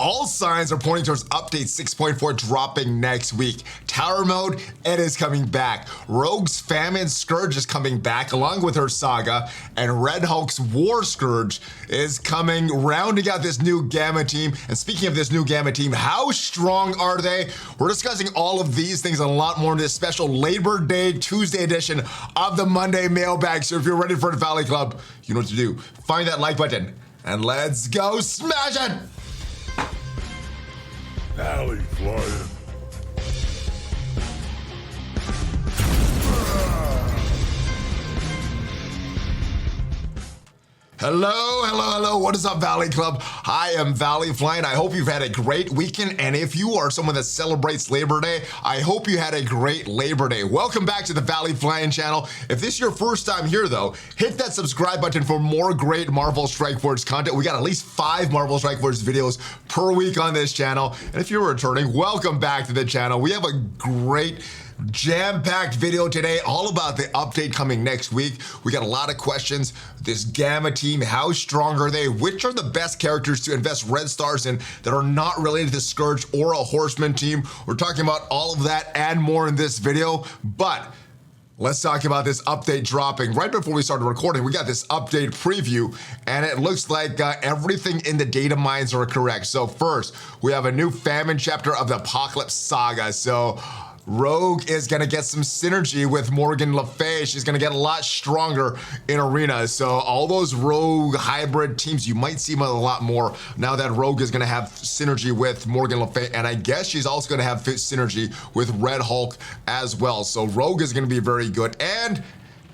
All signs are pointing towards update 6.4 dropping next week. Tower mode, it is coming back. Rogue's Famine Scourge is coming back along with her saga, and Red Hulk's War Scourge is coming, rounding out this new Gamma team. And speaking of this new Gamma team, how strong are they? We're discussing all of these things and a lot more in this special Labor Day Tuesday edition of the Monday Mailbag. So if you're ready for the Valley Club, you know what to do. Find that like button and let's go smash it! ValleyFlyin. Hello, what is up, Valley Club? I am ValleyFlyin. I hope you've had a great weekend, and if you are someone that celebrates Labor Day, I hope you had a great Labor Day. Welcome back to the ValleyFlyin channel. If this is your first time here, though, hit that subscribe button for more great Marvel Strike Force content. We got at least 5 Marvel Strike Force videos per week on this channel, and if you're returning, welcome back to the channel. We have a great jam-packed video today, all about the update coming next week. We got a lot of questions. This Gamma team, how strong are they? Which are the best characters to invest red stars in that are not related to Scourge or a Horseman team? We're talking about all of that and more in this video, but let's talk about this update dropping. Right before we started recording, we got this update preview, and it looks like everything in the data mines are correct. So first, we have a new Famine chapter of the Apocalypse Saga. So Rogue is gonna get some synergy with Morgan Le Fay. She's gonna get a lot stronger in Arena. So all those Rogue hybrid teams, you might see them a lot more now that Rogue is gonna have synergy with Morgan Le Fay. And I guess she's also gonna have synergy with Red Hulk as well. So Rogue is gonna be very good. And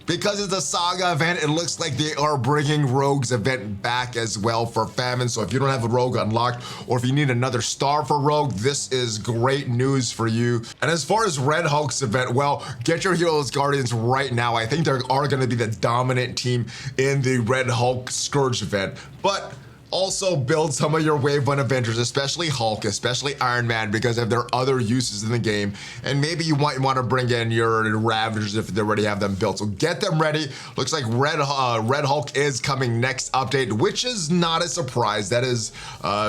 because it's a Saga event, it looks like they are bringing Rogue's event back as well for Famine. So if you don't have a Rogue unlocked, or if you need another star for Rogue, this is great news for you. And as far as Red Hulk's event, well, get your Heroes Guardians right now. I think they are gonna be the dominant team in the Red Hulk Scourge event. But also build some of your Wave 1 Avengers, especially Hulk, especially Iron Man, because of their other uses in the game. And maybe you might want to bring in your Ravagers if they already have them built. So get them ready. Looks like Red Hulk is coming next update, which is not a surprise. That is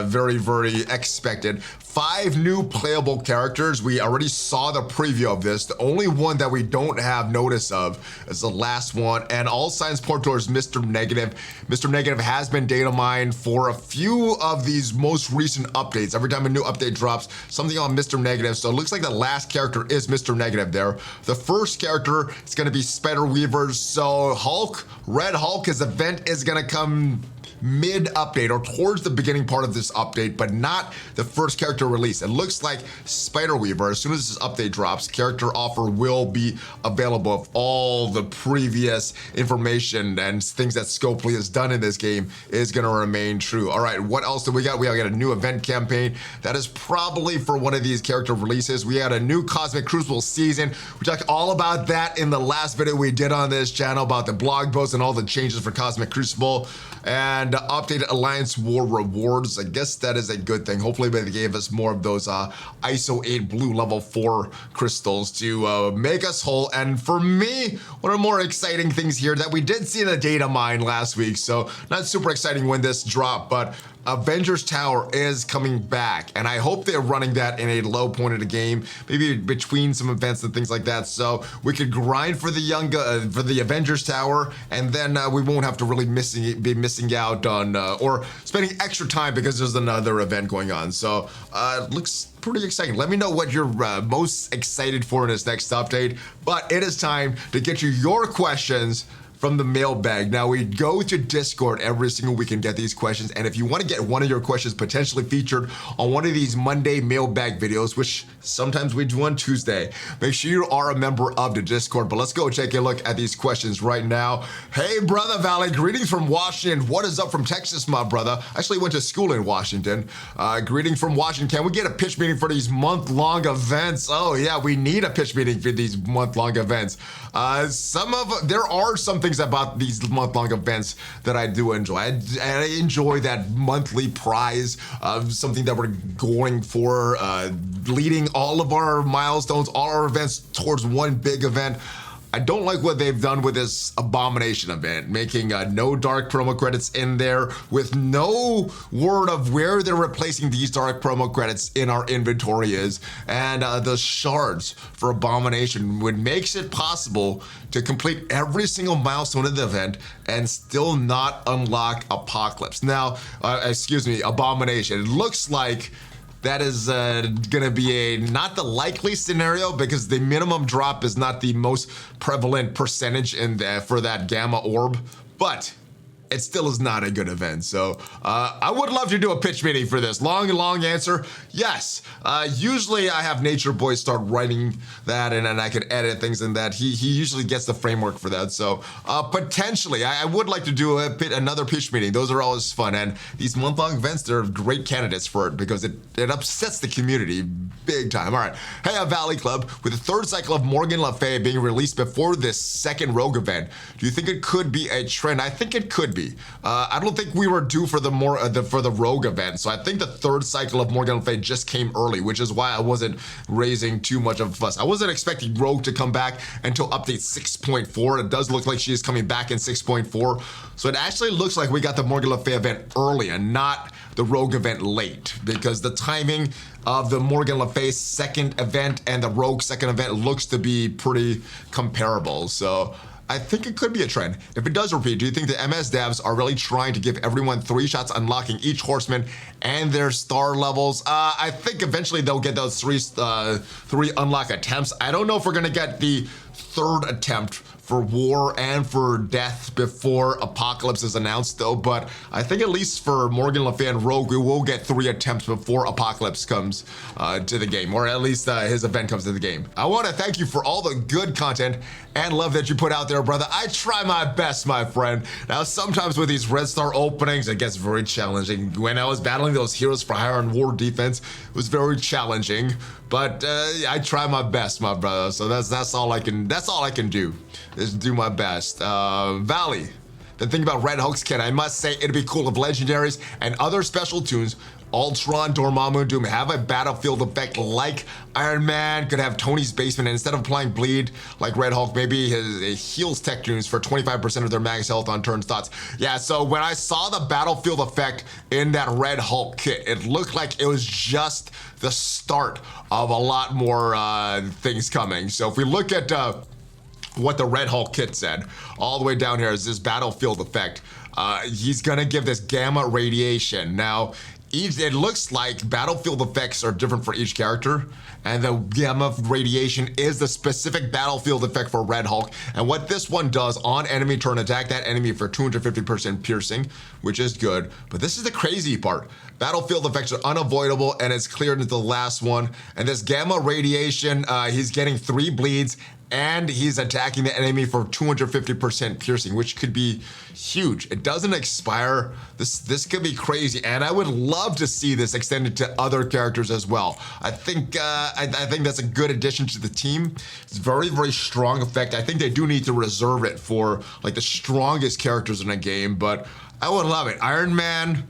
very, very expected. 5 new playable characters. We already saw the preview of this. The only one that we don't have notice of is the last one, and all signs point towards Mr. Negative. Mr. Negative has been data mined for a few of these most recent updates. Every time a new update drops, something on Mr. Negative. So it looks like the last character is Mr. Negative there. The first character is gonna be Spider Weaver. So Hulk, Red Hulk, his event is gonna come mid-update or towards the beginning part of this update, but not the first character release. It looks like Spider-Weaver, as soon as this update drops, character offer will be available of all the previous information and things that Scopely has done in this game is gonna remain true. All right, what else do we got? We got a new event campaign that is probably for one of these character releases. We had a new Cosmic Crucible season. We talked all about that in the last video we did on this channel about the blog post and all the changes for Cosmic Crucible. And updated Alliance War rewards. I guess that is a good thing. Hopefully they gave us more of those Iso-8 blue level 4 crystals to make us whole. And for me, one of the more exciting things here that we did see in the data mine last week, so not super exciting when this dropped, but Avengers Tower is coming back, and I hope they're running that in a low point of the game, maybe between some events and things like that, so we could grind for the Avengers Tower, and then we won't have to really be missing out on or spending extra time because there's another event going on. So it looks pretty exciting. Let me know what you're most excited for in this next update, but it is time to get you your questions from the mailbag. Now, we go to Discord every single week and get these questions, and if you want to get one of your questions potentially featured on one of these Monday mailbag videos, which sometimes we do on Tuesday, make sure you are a member of the Discord. But let's go take a look at these questions right now. Hey, brother Valley, greetings from Washington. What is up from Texas, my brother? I actually went to school in Washington. Greetings from Washington. Can we get a pitch meeting for these month-long events? Oh yeah, we need a pitch meeting for these month-long events. There are some things about these month-long events that I do enjoy. I enjoy that monthly prize of something that we're going for, leading all of our milestones, all our events towards one big event. I don't like what they've done with this Abomination event, making no dark promo credits in there with no word of where they're replacing these dark promo credits in our inventory is, and the shards for Abomination, which makes it possible to complete every single milestone in the event and still not unlock Apocalypse. Now, Abomination. It looks like that is gonna be not the likely scenario because the minimum drop is not the most prevalent percentage for that gamma orb, but it still is not a good event. So I would love to do a pitch meeting for this. Long answer, yes. Usually I have Nature Boy start writing that and then I could edit things in that. He usually gets the framework for that. So potentially I would like to do another pitch meeting. Those are always fun. And these month-long events, they're great candidates for it because it upsets the community big time. All right, hey, Valley Club, with the third cycle of Morgan Le Fay being released before this second Rogue event, do you think it could be a trend? I think it could be. I don't think we were due for the Rogue event, so I think the third cycle of Morgan Le Fay just came early, which is why I wasn't raising too much of a fuss. I wasn't expecting Rogue to come back until update 6.4. It does look like she is coming back in 6.4, so it actually looks like we got the Morgan Le Fay event early and not the Rogue event late, because the timing of the Morgan Le Fay second event and the Rogue second event looks to be pretty comparable. So I think it could be a trend. If it does repeat, do you think the MS devs are really trying to give everyone 3 shots unlocking each horseman and their star levels? I think eventually they'll get those three unlock attempts. I don't know if we're gonna get the third attempt for War and for Death before Apocalypse is announced though, but I think at least for Morgan Le Fay and Rogue, we will get 3 attempts before Apocalypse comes to the game, or at least his event comes to the game. I want to thank you for all the good content and love that you put out there, brother. I try my best, my friend. Now, sometimes with these Red Star openings, it gets very challenging. When I was battling those Heroes for Hire and War defense, it was very challenging, but I try my best, my brother. So that's all I can do, is do my best. Valley, the thing about Red Hulk's kit, I must say it'd be cool if legendaries and other special tunes, Ultron, Dormammu, Doom, have a battlefield effect like Iron Man could have Tony's basement, and instead of applying bleed like Red Hulk, maybe he heals tech tunes for 25% of their max health on turn stats. Yeah, so when I saw the battlefield effect in that Red Hulk kit, it looked like it was just the start of a lot more things coming. So if we look at what the Red Hulk kit said, all the way down here is this battlefield effect. He's gonna give this gamma radiation. Now, it looks like battlefield effects are different for each character, and the gamma radiation is the specific battlefield effect for Red Hulk. And what this one does on enemy turn, attack that enemy for 250% piercing, which is good. But this is the crazy part. Battlefield effects are unavoidable, and it's cleared into the last one. And this gamma radiation, he's getting 3 bleeds, and he's attacking the enemy for 250% piercing, which could be huge. It doesn't expire. This could be crazy, and I would love to see this extended to other characters as well. I think that's a good addition to the team. It's very, very strong effect. I think they do need to reserve it for like the strongest characters in a game, but I would love it. Iron Man,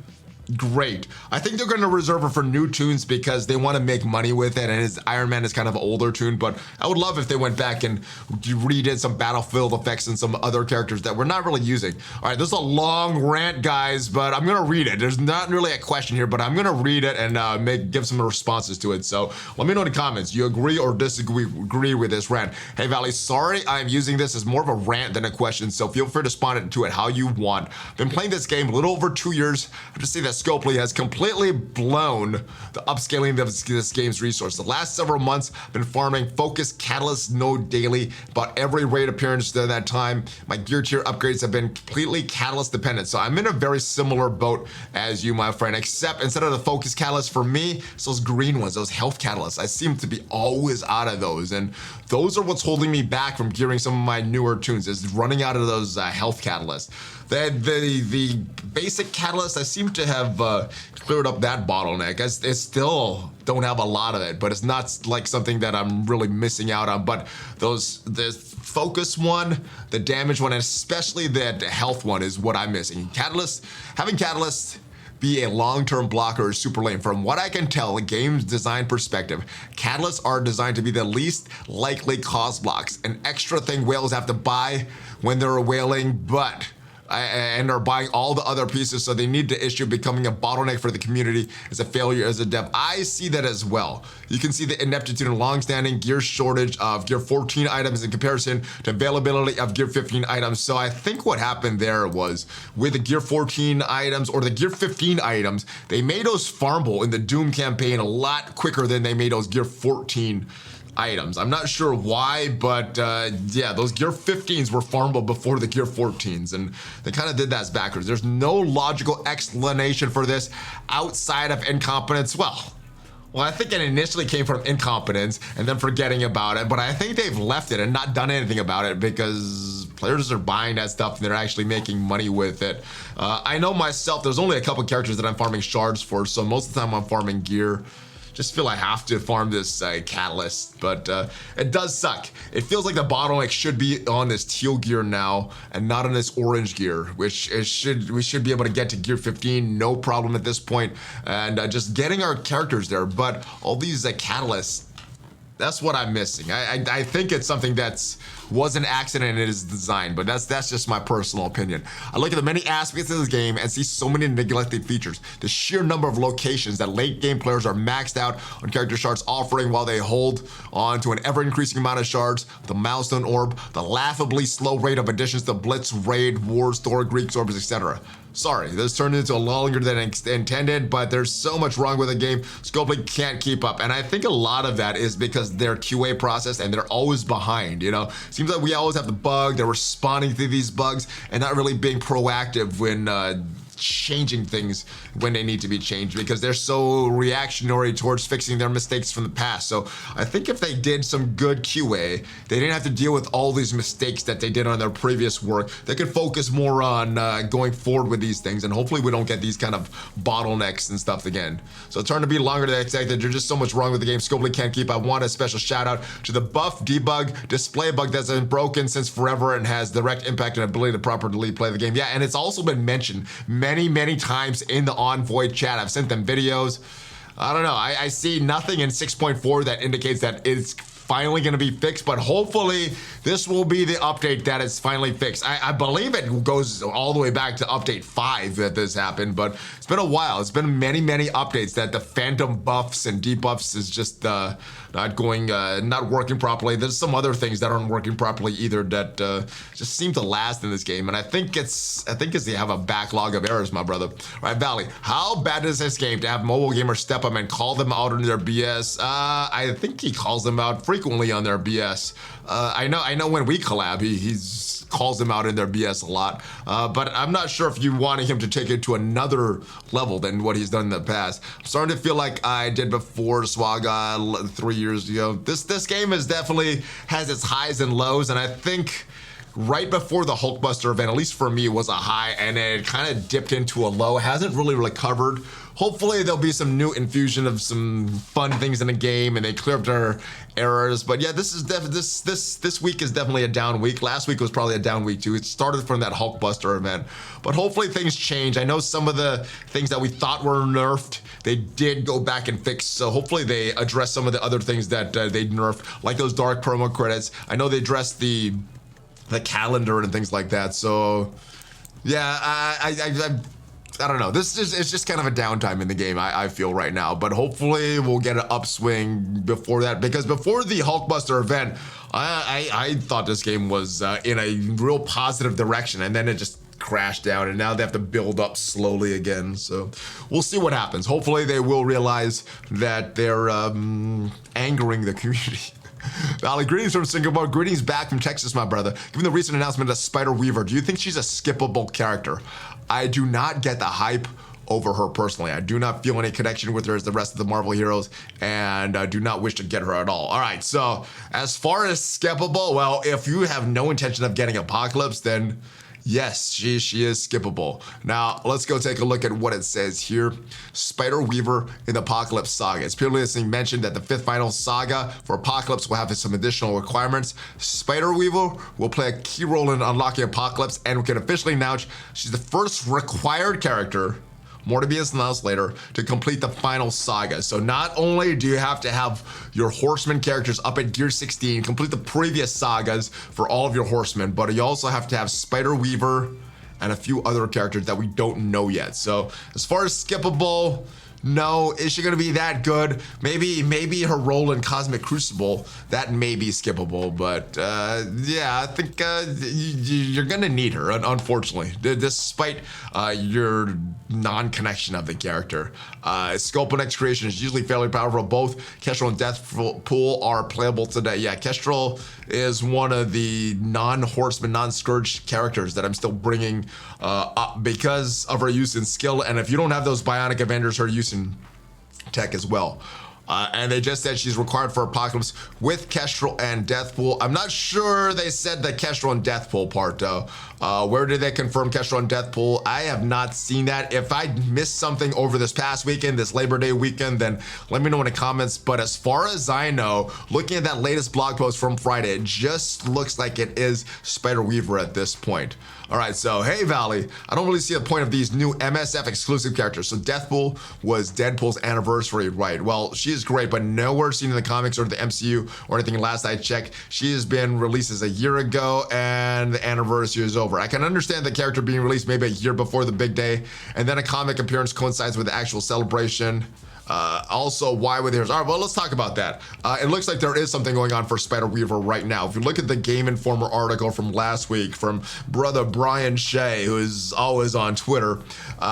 great. I think they're going to reserve it for new tunes because they want to make money with it, and his Iron Man is kind of an older tune, but I would love if they went back and redid some battlefield effects and some other characters that we're not really using. All right, this is a long rant, guys, but I'm going to read it. There's not really a question here, but I'm going to read it and give some responses to it. So let me know in the comments, you agree or disagree with this rant. Hey, Valley, sorry I'm using this as more of a rant than a question, so feel free to respond to it how you want. Been playing this game a little over 2 years. I have to say that Scopely has completely blown the upscaling of this game's resource. The last several months, I've been farming Focus Catalyst node daily, about every raid appearance during that time. My gear tier upgrades have been completely Catalyst dependent, so I'm in a very similar boat as you, my friend, except instead of the Focus Catalyst for me, it's those green ones, those health catalysts. I seem to be always out of those, and those are what's holding me back from gearing some of my newer tunes, is running out of those health catalysts. The basic catalyst, I seem to have cleared up that bottleneck. I still don't have a lot of it, but it's not like something that I'm really missing out on. But the focus one, the damage one, and especially that health one is what I'm missing. Having catalyst be a long-term blocker or super lane. From what I can tell, a game's design perspective, catalysts are designed to be the least likely cost blocks. An extra thing whales have to buy when they're whaling, and are buying all the other pieces, so they need to issue becoming a bottleneck for the community as a failure as a dev. I see that as well. You can see the ineptitude and long-standing gear shortage of gear 14 items in comparison to availability of gear 15 items. So I think what happened there was with the gear 14 items or the gear 15 items, they made those farmable in the Doom campaign a lot quicker than they made those gear 14 items. I'm not sure why, but yeah, those gear 15s were farmable before the gear 14s, and they kind of did that backwards. There's no logical explanation for this outside of incompetence. Well, I think it initially came from incompetence and then forgetting about it, but I think they've left it and not done anything about it because players are buying that stuff and they're actually making money with it. I know myself, there's only a couple characters that I'm farming shards for, so most of the time I'm farming gear. Just feel I have to farm this catalyst, but it does suck. It feels like the bottleneck should be on this teal gear now and not on this orange gear, which we should be able to get to gear 15, no problem at this point, and just getting our characters there. But all these catalysts, that's what I'm missing. I think it's something was an accident in its design, but that's just my personal opinion. I look at the many aspects of this game and see so many neglected features. The sheer number of locations that late game players are maxed out on character shards offering while they hold on to an ever increasing amount of shards, the milestone orb, the laughably slow rate of additions to Blitz, Raid, Wars, Thor, Greeks, orbs, etc. Sorry, this turned into longer than intended, but there's so much wrong with the game, Skippable can't keep up. And I think a lot of that is because their QA process and they're always behind, you know? Seems like we always have the bug, they're responding to these bugs and not really being proactive when changing things when they need to be changed because they're so reactionary towards fixing their mistakes from the past. So I think if they did some good QA, they didn't have to deal with all these mistakes that they did on their previous work. They could focus more on going forward with these things, and hopefully we don't get these kind of bottlenecks and stuff again. So it turned to be longer than expected. There's just so much wrong with the game. Skippable can't keep. I want a special shout out to the buff debug display bug that's been broken since forever and has direct impact on ability to properly play the game. Yeah, and it's also been mentioned many times in the Envoy chat. I've sent them videos. I don't know. I see nothing in 6.4 that indicates that it's finally going to be fixed, but hopefully this will be the update that is finally fixed. I believe it goes all the way back to update 5 that this happened, but it's been a while. It's been many updates that the phantom buffs and debuffs is just not working properly. There's some other things that aren't working properly either that just seem to last in this game, and I think it's they have a backlog of errors, my brother. All right, Valley, how bad is this game to have mobile gamers step up and call them out on their BS? I think he calls them out frequently on their BS. I know when we collab, he calls them out in their BS a lot, but I'm not sure if you wanted him to take it to another level than what he's done in the past. I'm starting to feel like I did before Swaga 3 years ago. This game definitely has its highs and lows, and I think right before the Hulkbuster event, at least for me, was a high, and it kind of dipped into a low. It hasn't really recovered. Hopefully there'll be some new infusion of some fun things in the game and they clear up their errors. But yeah, this week is definitely a down week. Last week was probably a down week too. It started from that Hulkbuster event. But hopefully things change. I know some of the things that we thought were nerfed, they did go back and fix. So hopefully they address some of the other things that they nerfed, like those dark promo credits. I know they addressed the calendar and things like that. So yeah, I don't know. It's just kind of a downtime in the game, I feel right now. But hopefully we'll get an upswing before that, because before the Hulkbuster event, I thought this game was in a real positive direction, and then it just crashed down, and now they have to build up slowly again. So we'll see what happens. Hopefully they will realize that they're angering the community. Valley, greetings from Singapore. Greetings back from Texas, my brother. Given the recent announcement of Spider Weaver, do you think she's a skippable character? I do not get the hype over her personally. I do not feel any connection with her as the rest of the Marvel heroes, and I do not wish to get her at all. All right, so as far as skippable, well, if you have no intention of getting Apocalypse, then yes, she is skippable. Now, let's go take a look at what it says here. Spider Weaver in the Apocalypse Saga. It's previously mentioned that the 5th final saga for Apocalypse will have some additional requirements. Spider Weaver will play a key role in unlocking Apocalypse, and we can officially announce she's the first required character more to be announced later, to complete the final saga. So not only do you have to have your horseman characters up at gear 16, complete the previous sagas for all of your horsemen, but you also have to have Spider Weaver and a few other characters that we don't know yet. So as far as skippable, no. Is she gonna be that good? Maybe her role in Cosmic Crucible, that may be skippable, but yeah, I think you're gonna need her, unfortunately, despite your non-connection of the character. Scope and X creation is usually fairly powerful. Both Kestrel and Deathpool are playable today. Yeah, Kestrel is one of the non-horseman, non-scourge characters that I'm still bringing up because of her use in skill, and if you don't have those bionic Avengers, her use in tech as well. And they just said she's required for Apocalypse with Kestrel and Deathpool. I'm not sure they said the Kestrel and Deathpool part though. Where did they confirm Kestrel and Deathpool? I have not seen that. If I missed something over this past weekend, this Labor Day weekend, then let me know in the comments. But as far as I know, looking at that latest blog post from Friday, it just looks like it is Spider Weaver at this point. All right, so hey Valley, I don't really see the point of these new MSF exclusive characters. So Deathpool was Deadpool's anniversary, right? Well, she is great, but nowhere seen in the comics or the MCU or anything last I checked. She has been released as a year ago and the anniversary is over. I can understand the character being released maybe a year before the big day, and then a comic appearance coincides with the actual celebration. Also, why with heroes? All right, well, let's talk about that. It looks like there is something going on for Spider Weaver right now. If you look at the Game Informer article from last week from brother Brian Shea, who is always on Twitter,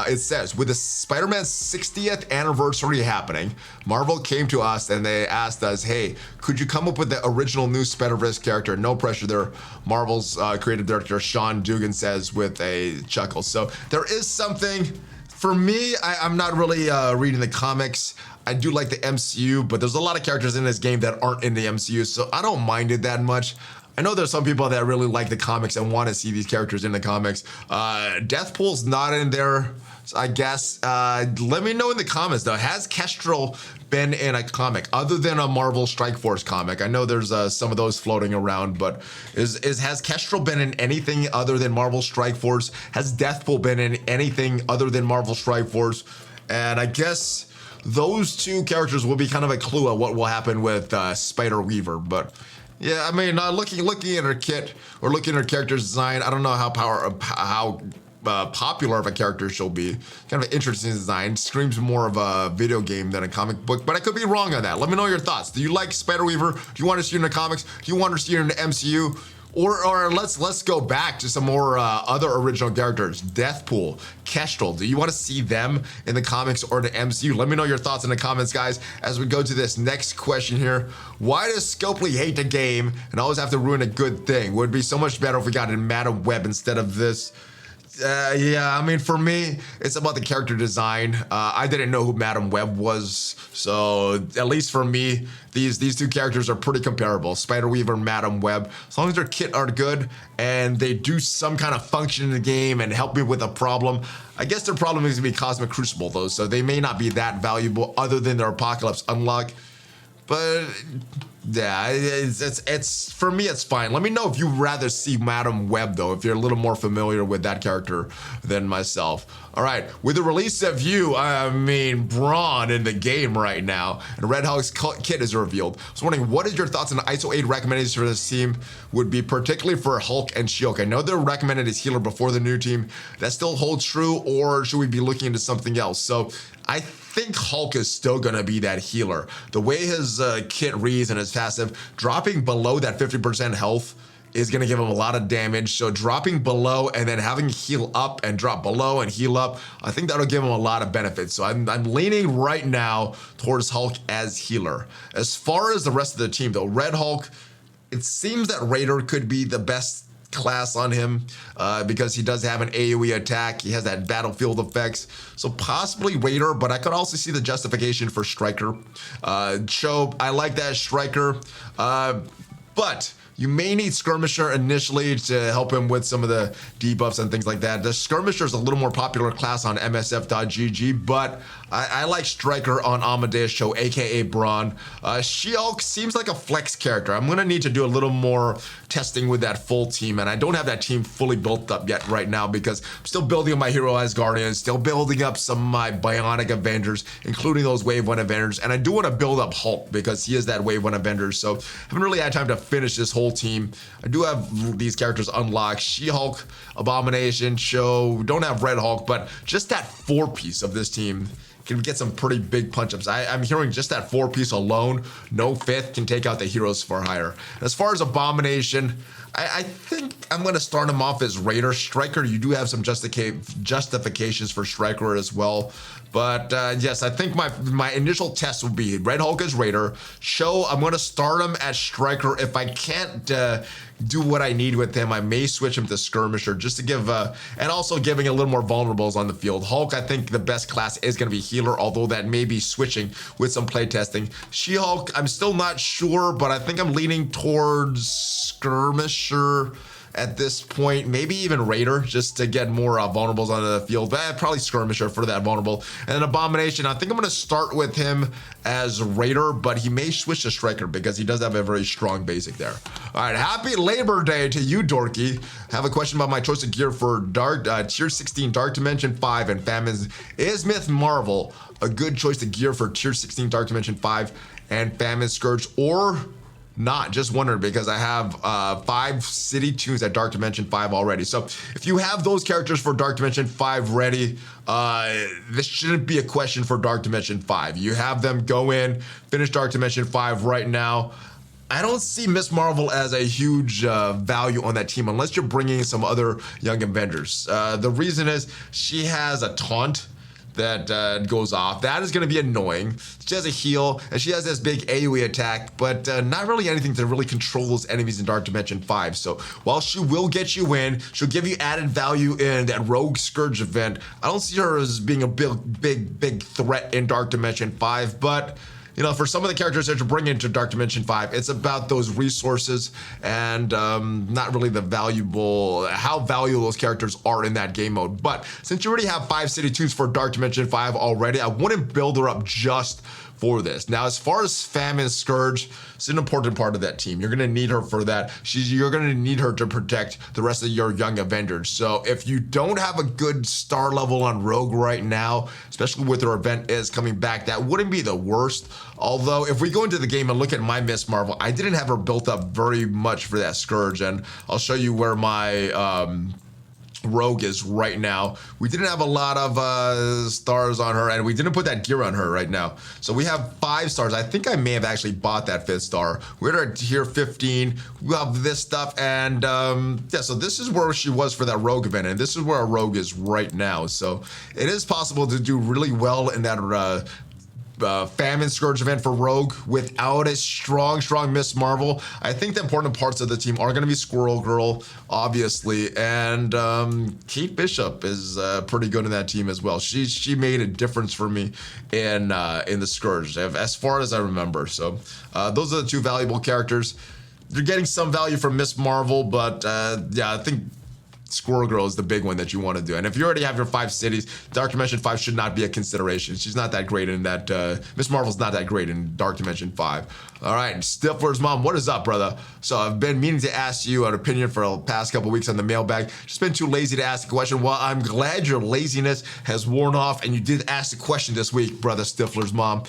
it says, with the Spider-Man's 60th anniversary happening, Marvel came to us and they asked us, hey, could you come up with the original new Spider-Verse character? No pressure there. Marvel's creative director Sean Dugan says with a chuckle. So there is something. For me, I'm not really reading the comics. I do like the MCU, but there's a lot of characters in this game that aren't in the MCU, so I don't mind it that much. I know there's some people that really like the comics and want to see these characters in the comics. Deathpool's not in there, so I guess. Let me know in the comments, though. Has Kestrel been in a comic other than a Marvel Strike Force comic? I know there's some of those floating around, but has Kestrel been in anything other than Marvel Strike Force? Has Deathpool been in anything other than Marvel Strike Force? And I guess those two characters will be kind of a clue at what will happen with Spider Weaver, but yeah, I mean, looking at her kit or looking at her character's design, I don't know how popular of a character she'll be. Kind of an interesting design. Screams more of a video game than a comic book, but I could be wrong on that. Let me know your thoughts. Do you like Spider Weaver? Do you want to see her in the comics? Do you want to see her in the MCU? Or let's go back to some more other original characters. Deathpool, Kestrel. Do you want to see them in the comics or the MCU? Let me know your thoughts in the comments, guys, as we go to this next question here. Why does Scopely hate the game and always have to ruin a good thing? Would it be so much better if we got in Madam Webb instead of this? Yeah, I mean, for me, it's about the character design. I didn't know who Madam Webb was, so at least for me, these two characters are pretty comparable. Spider Weaver and Madam Webb. As long as their kit are good and they do some kind of function in the game and help me with a problem. I guess their problem is gonna be Cosmic Crucible though, so they may not be that valuable other than their Apocalypse unlock. But yeah, it's for me, it's fine. Let me know if you'd rather see Madam Webb though, if you're a little more familiar with that character than myself. All right, with the release of Brawn in the game right now, and Red Hulk's kit is revealed. I was wondering, what is your thoughts on the Iso-8 recommendations for this team? Would be particularly for Hulk and SheHulk. I know they're recommended as healer before the new team. That still holds true, or should we be looking into something else? So I think Hulk is still gonna be that healer. The way his kit reads and his passive, dropping below that 50% health is gonna give him a lot of damage. So dropping below and then having heal up and drop below and heal up, I think that'll give him a lot of benefits. So I'm leaning right now towards Hulk as healer. As far as the rest of the team though, Red Hulk, it seems that Raider could be the best class on him because he does have an AoE attack. He has that battlefield effects. So possibly Raider, but I could also see the justification for Striker. Chobe, I like that Striker, but you may need Skirmisher initially to help him with some of the debuffs and things like that. The Skirmisher is a little more popular class on MSF.gg, but I like Striker on Amadeus Show, aka Braun. SheHulk seems like a flex character. I'm gonna need to do a little more testing with that full team, and I don't have that team fully built up yet right now because I'm still building up my Hero Asgardians, still building up some of my Bionic Avengers, including those Wave 1 Avengers, and I do want to build up Hulk because he is that Wave 1 Avenger, so I haven't really had time to finish this whole team. I do have these characters unlocked: SheHulk, Abomination, Show, don't have Red Hulk, but just that 4-piece of this team can get some pretty big punch-ups. I'm hearing just that 4-piece alone, no 5th, can take out the heroes for hire. As far as Abomination, I think I'm going to start him off as Raider. Striker, you do have some justifications for Striker as well. But yes, I think my initial test will be Red Hulk as Raider. Show, I'm going to start him as Striker. If I can't do what I need with him, I may switch him to Skirmisher just to give, and also giving a little more vulnerables on the field. Hulk, I think the best class is going to be Healer, although that may be switching with some playtesting. SheHulk, I'm still not sure, but I think I'm leaning towards Skirmisher at this point, maybe even Raider, just to get more vulnerables onto the field. But probably Skirmisher for that vulnerable. And then Abomination, I think I'm going to start with him as Raider, but he may switch to Striker because he does have a very strong basic there. All right, happy Labor Day to you, Dorky. Have a question about my choice of gear for Tier 16 Dark Dimension 5 and Famines. Is Myth Marvel a good choice of gear for Tier 16 Dark Dimension 5 and Famine Scourge, or not? Just wondering because I have 5 city tunes at Dark Dimension 5 already. So if you have those characters for Dark Dimension 5 ready, this shouldn't be a question for Dark Dimension 5. You have them, go in, finish Dark Dimension 5 right now. I don't see Miss Marvel as a huge value on that team unless you're bringing some other young Avengers. The reason is she has a taunt that goes off. That is going to be annoying. She has a heal, and she has this big AoE attack, but not really anything to really control those enemies in Dark Dimension 5. So while she will get you in, she'll give you added value in that Rogue Scourge event, I don't see her as being a big threat in Dark Dimension 5, but you know, for some of the characters that you're bringing into Dark Dimension 5, it's about those resources and not really how valuable those characters are in that game mode. But since you already have 5 city tunes for Dark Dimension 5 already, I wouldn't build her up just for this. Now, as far as Famine Scourge, it's an important part of that team. You're going to need her for that. You're going to need her to protect the rest of your young Avengers. So if you don't have a good star level on Rogue right now, especially with her event is coming back, that wouldn't be the worst. Although if we go into the game and look at my Miss Marvel, I didn't have her built up very much for that Scourge, and I'll show you where my Rogue is right now. We didn't have a lot of stars on her, and we didn't put that gear on her right now. So we have 5 stars. I think I may have actually bought that 5th star. We're at tier 15. We have this stuff, and yeah, so this is where she was for that Rogue event, and this is where our Rogue is right now. So it is possible to do really well in that Famine Scourge event for Rogue without a strong Miss Marvel. I think the important parts of the team are going to be Squirrel Girl, obviously, and Kate Bishop is pretty good in that team as well. She made a difference for me in the Scourge, as far as I remember. So those are the 2 valuable characters. You're getting some value from Miss Marvel, but yeah, I think Squirrel Girl is the big one that you want to do. And if you already have your 5 cities, Dark Dimension 5 should not be a consideration. She's not that great in that, Miss Marvel's not that great in Dark Dimension 5. All right, Stifler's mom, what is up, brother? So I've been meaning to ask you an opinion for the past couple weeks on the mailbag. Just been too lazy to ask a question. Well, I'm glad your laziness has worn off and you did ask the question this week, brother Stifler's mom.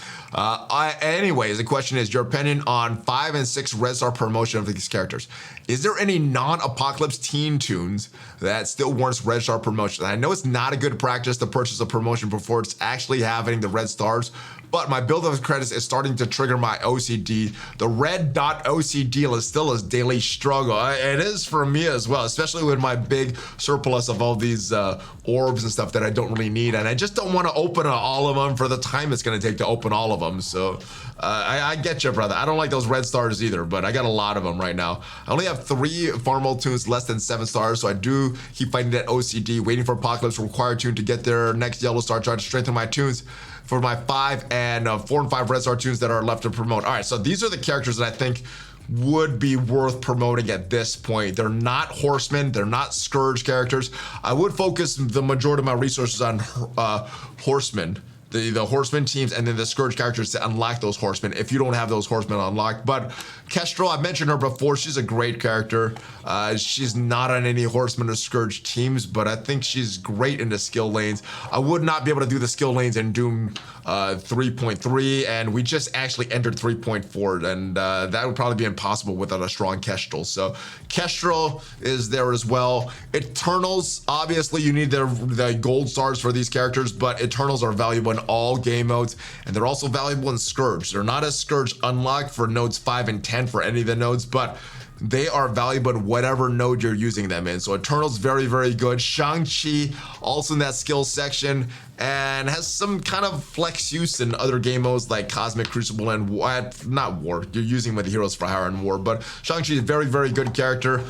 Anyways, the question is your opinion on 5 and 6 red star promotion of these characters. Is there any non-apocalypse teen tunes that still warrants red star promotion? I know it's not a good practice to purchase a promotion before it's actually having the red stars, but my build of credits is starting to trigger my OCD. The red dot OCD is still a daily struggle. It is for me as well, especially with my big surplus of all these orbs and stuff that I don't really need, and I just don't want to open all of them for the time it's going to take to open all of them. So I get you, brother. I don't like those red stars either, but I got a lot of them right now. I only have 3 farm tunes less than 7 stars, so I do keep fighting that OCD, waiting for Apocalypse required tune to get their next yellow star, trying to strengthen my tunes for my 5 and 4 and 5 red star tunes that are left to promote. All right, so these are the characters that I think would be worth promoting at this point. They're not Horsemen, they're not Scourge characters. I would focus the majority of my resources on Horsemen, the horseman teams and then the Scourge characters to unlock those horsemen if you don't have those horsemen unlocked. But Kestrel, I've mentioned her before. She's a great character. She's not on any horseman or Scourge teams, but I think she's great in the skill lanes. I would not be able to do the skill lanes in Doom 3.3, and we just actually entered 3.4, and that would probably be impossible without a strong Kestrel. So Kestrel is there as well. Eternals, obviously you need the gold stars for these characters, but Eternals are valuable in all game modes, and they're also valuable in Scourge. They're not as Scourge unlocked for nodes 5 and 10 for any of the nodes, but they are valuable in whatever node you're using them in. So Eternal's very, very good. Shang-Chi also in that skill section and has some kind of flex use in other game modes like Cosmic Crucible and not War. You're using with the Heroes for Hire and War, but Shang-Chi is a very, very good character.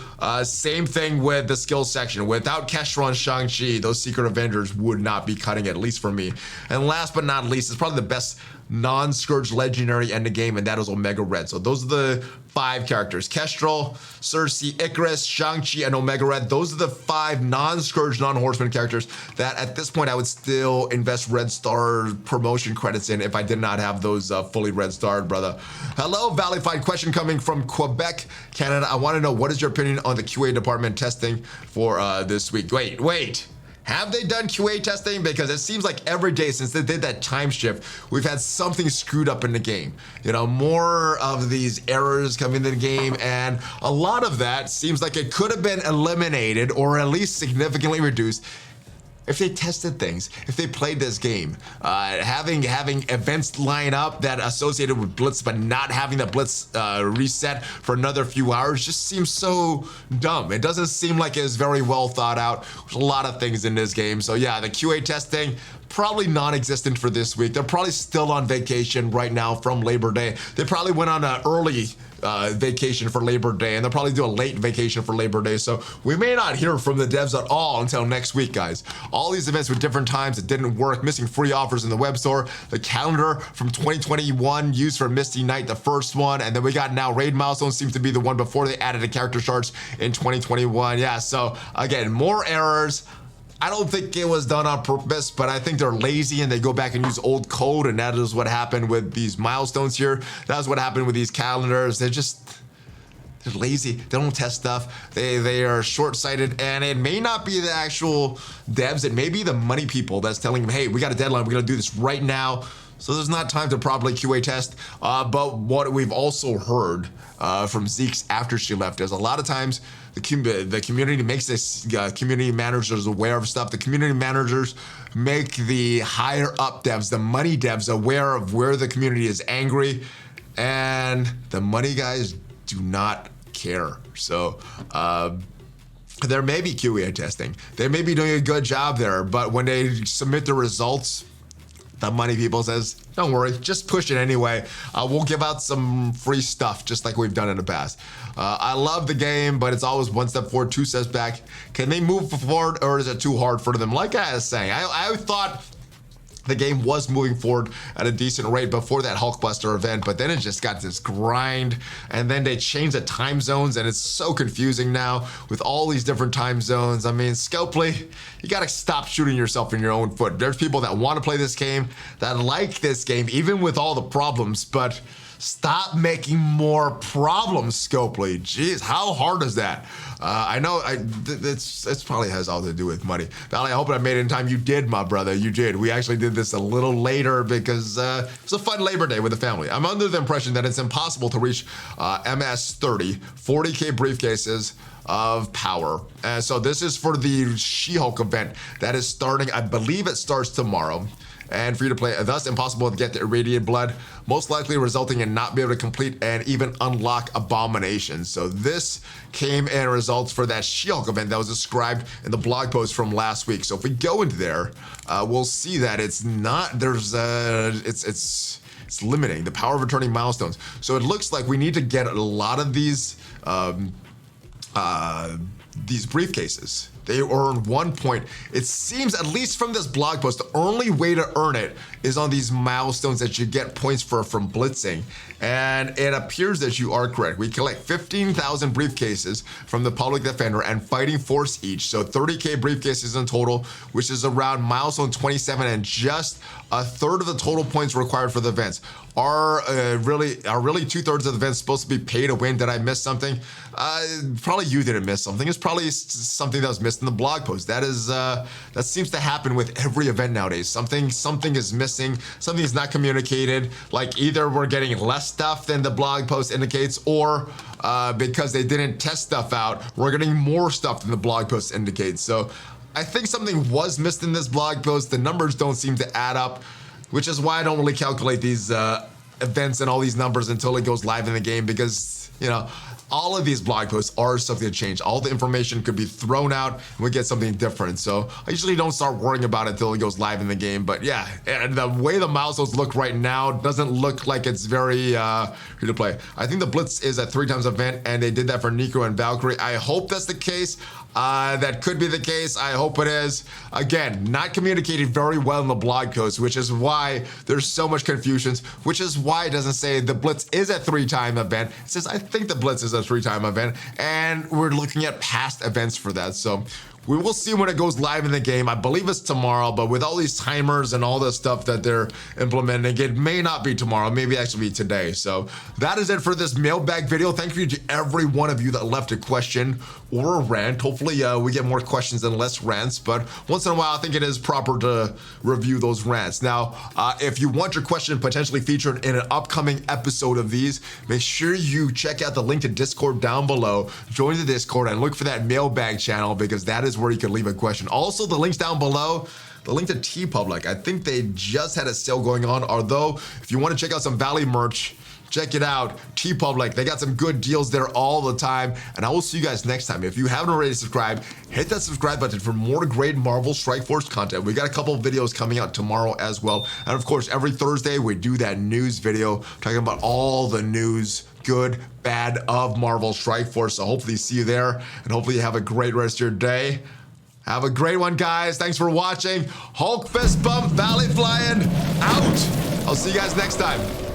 Same thing with the skill section. Without Kestrel and Shang-Chi, those Secret Avengers would not be cutting it, at least for me. And last but not least, it's probably the best non-Scourge legendary in the game, and that is Omega Red. So those are the 5 characters: Kestrel, Cersei, Icarus, Shang-Chi, and Omega Red. Those are the 5 non-Scourge, non-Horseman characters that at this point I would still invest Red Star promotion credits in if I did not have those fully Red Starred, brother. Hello, ValleyFlyin. Question coming from Quebec, Canada. I want to know, what is your opinion on the QA department testing for this week? Wait. Have they done QA testing? Because it seems like every day since they did that time shift, we've had something screwed up in the game. You know, more of these errors come into the game, and a lot of that seems like it could have been eliminated or at least significantly reduced if they tested things, if they played this game. Having events line up that associated with Blitz, but not having the Blitz reset for another few hours just seems so dumb. It doesn't seem like it's very well thought out. There's a lot of things in this game. So yeah, the QA testing, probably non-existent for this week. They're probably still on vacation right now from Labor Day. They probably went on an early vacation for Labor Day, and they'll probably do a late vacation for Labor Day. So we may not hear from the devs at all until next week, guys. All these events with different times that didn't work, missing free offers in the web store, the calendar from 2021 used for Misty Knight, the first one, and then we got now Raid Milestone seems to be the one before they added the character charts in 2021. Yeah, so again, more errors. I don't think it was done on purpose, but I think they're lazy and they go back and use old code, and that is what happened with these milestones here. That's what happened with these calendars. They're lazy. They don't test stuff. They are short-sighted, and it may not be the actual devs. It may be the money people that's telling them, hey, we got a deadline. We're going to do this right now. So there's not time to properly QA test. But what we've also heard from Zeke's after she left is a lot of times the community makes this community managers aware of stuff. The community managers make the higher up devs, the money devs, aware of where the community is angry, and the money guys do not care. So there may be QA testing. They may be doing a good job there, but when they submit the results, the money people says, don't worry, just push it anyway. We'll give out some free stuff just like we've done in the past. I love the game, but it's always one step forward, 2 steps back. Can they move forward, or is it too hard for them? Like I was saying, I thought the game was moving forward at a decent rate before that Hulkbuster event, but then it just got this grind, and then they changed the time zones, and it's so confusing now with all these different time zones. I mean, Scopely, you gotta stop shooting yourself in your own foot. There's people that want to play this game, that like this game, even with all the problems, but stop making more problems, Scopely. Jeez, how hard is that? I know it's probably has all to do with money. Valley, I hope I made it in time. You did, my brother. You did. We actually did this a little later because it was a fun Labor Day with the family. I'm under the impression that it's impossible to reach MS30, 40K briefcases of power. And so this is for the SheHulk event that is starting, I believe it starts tomorrow. And free to play, thus impossible to get the irradiated blood, most likely resulting in not being able to complete and even unlock abominations. So this came in results for that SheHulk event that was described in the blog post from last week. So if we go into there, we'll see that it's not, there's, it's limiting the power of returning milestones. So it looks like we need to get a lot of these briefcases they earn 1 point. It seems, at least from this blog post, the only way to earn it is on these milestones that you get points for from blitzing. And it appears that you are correct. We collect 15,000 briefcases from the public defender and fighting force each. So 30K briefcases in total, which is around milestone 27, and just a third of the total points required for the events. Are really 2/3 of the events supposed to be pay to win? Did I miss something? Probably you didn't miss something. It's probably something that was missed in the blog post. That seems to happen with every event nowadays. Something is missing. Something is not communicated. Like either we're getting less stuff than the blog post indicates, or because they didn't test stuff out, we're getting more stuff than the blog post indicates. So I think something was missed in this blog post. The numbers don't seem to add up, which is why I don't really calculate these events and all these numbers until it goes live in the game, because, you know, all of these blog posts are subject to change. All the information could be thrown out and we get something different. So I usually don't start worrying about it until it goes live in the game. But yeah, and the way the milestones look right now doesn't look like it's very free to play. I think the Blitz is a 3x event, and they did that for Nico and Valkyrie. I hope that's the case. That could be the case. I hope it is. Again, not communicated very well in the blog post, which is why there's so much confusion, which is why it doesn't say the Blitz is a 3-time event. It says, I think the Blitz is a 3-time event, and we're looking at past events for that. So we will see when it goes live in the game. I believe it's tomorrow, but with all these timers and all this stuff that they're implementing, it may not be tomorrow, maybe actually be today. So that is it for this mailbag video. Thank you to every one of you that left a question or a rant. Hopefully we get more questions and less rants, but once in a while I think it is proper to review those rants. Now, if you want your question potentially featured in an upcoming episode of these, make sure you check out the link to Discord down below. Join the Discord and look for that mailbag channel, because that is where you can leave a question. Also, the links down below, the link to TeePublic. I think they just had a sale going on, although if you want to check out some Valley merch, check it out. TeePublic, they got some good deals there all the time. And I will see you guys next time. If you haven't already subscribed, hit that subscribe button for more great Marvel Strike Force content. We got a couple of videos coming out tomorrow as well. And of course, every Thursday we do that news video talking about all the news, good, bad, of Marvel Strike Force. So hopefully see you there, and hopefully you have a great rest of your day. Have a great one, guys. Thanks for watching. Hulk fist bump, ValleyFlyin out. I'll see you guys next time.